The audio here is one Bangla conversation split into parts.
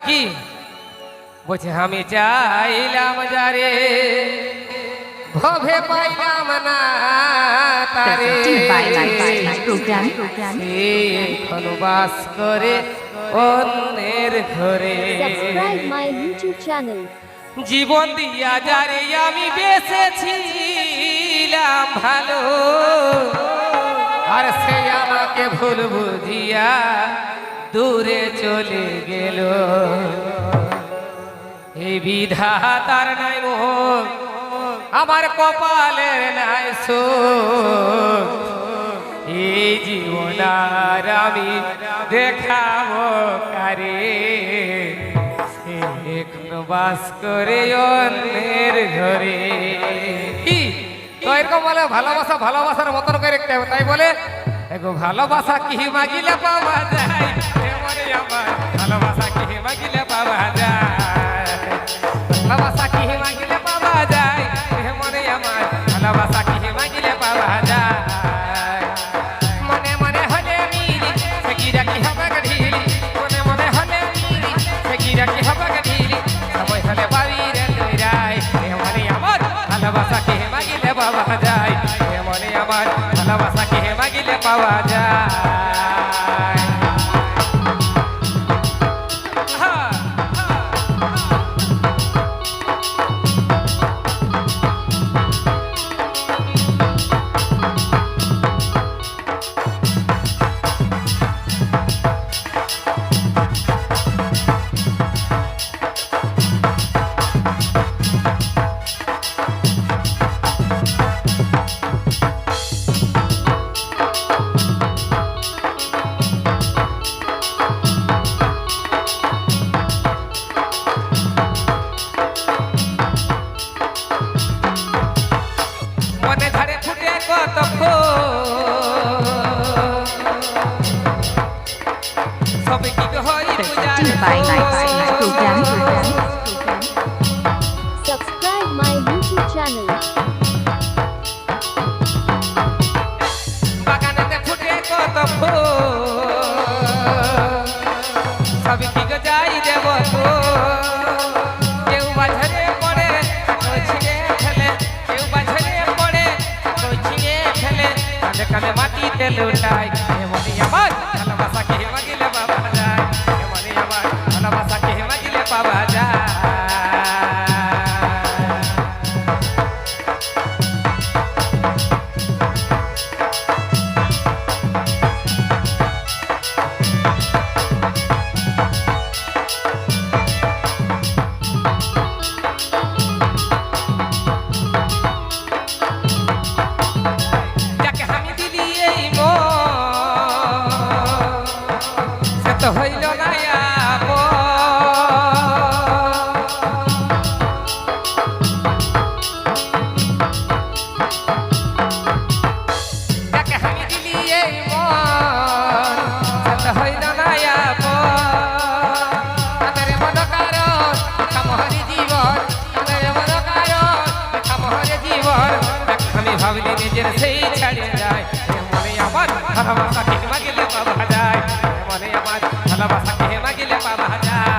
কি বলছে আমি চাইলাম যারে ভবে পাইলাম না তারে এখন বাস করে অন্যের ঘরে। জীবন দিয়া যারে আমি বেঁচেছিলাম ভালো, আর সে আমাকে ভুল বুঝিয়া দূরে চলে গেল। এই বিধাতার নাই মোহ, আমার কপালের নাই সুখ। এই জীবন আর আমি দেখাবো কারে, সে এখন বাস করে অন্যের ঘরে। কি তো এরকম বলে ভালোবাসা ভালোবাসার মতন করে রাখতে হবে, তাই বলে এগো ভালোবাসা কি মাগিলে পাওয়া যায়, আমার ভালোবাসা কি মাগিলে পাওয়া যায়, ভালোবাসা কি মাগিলে পাওয়া যায়, মনে আমার ভালোবাসা কি মাগিলে পাওয়া যায়। মনে মনে হলে মিলি সে গিরা কি হবে ঢিলি, মনে মনে হলে মিলি সে গিরা কি হবে ঢিলি, সময় হলে পাবি রে তুই রায়, মনে আমার ভালোবাসা কি মাগিলে পাওয়া যায়, মনে আমার ভালোবাসা কি মাগিলে পাওয়া যায়। মনে ধারে ফুটে কত সবে কি হয় Subscribe my YouTube channel. বাগানেতে ফুটে কত সবে কি যাই দেব কেউ বাঝরে পড়ে ছিঁড়ে ফেলে, কেউ বাঝরে পড়ে ছিঁড়ে ফেলে, কাঁধে কাঁধে মাটিতে লুটায়। এমনই আমার ভালোবাসা কে মাগিলে পাওয়া যায়, এমনই আমার ভালোবাসা কে মাগিলে পাওয়া যায়। যাকে আমি দিলি এই মন সে তো হইল না আপন, যাকে আমি দিলি এই মন সে তো হইল না আপন। তাদের মন কারণ কামহরি জীবন, তাদের মন কারণ কামহরি জীবন, আমি ভাবলি নিজের সেই ছাড়ে যায়। মনে আমার ভালোবাসা কে মাগিলে পাওয়া যায়, মনে আমার ভালোবাসা কে মাগিলে পাওয়া যায়,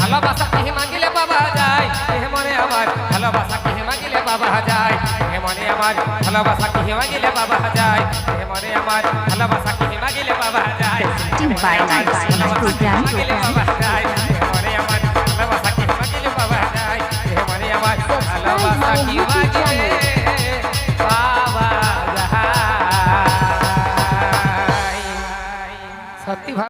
ভালোবাসা কে মাগিলে পাওয়া যায়, মনে আমার ভালোবাসা কে মাগিলে পাওয়া যায়, মনে আমার ভালোবাসা কে মাগিলে পাওয়া যায়, মনে আমার ভালোবাসা কে মাগিলে পাওয়া যায়, মাগিলে পাওয়া যায়, মনে আমার ভালোবাসা কে মাগিলে পাওয়া যায়, মনে আমার ভালোবাসা কি মাগিলে পাওয়া যায়। সত্যি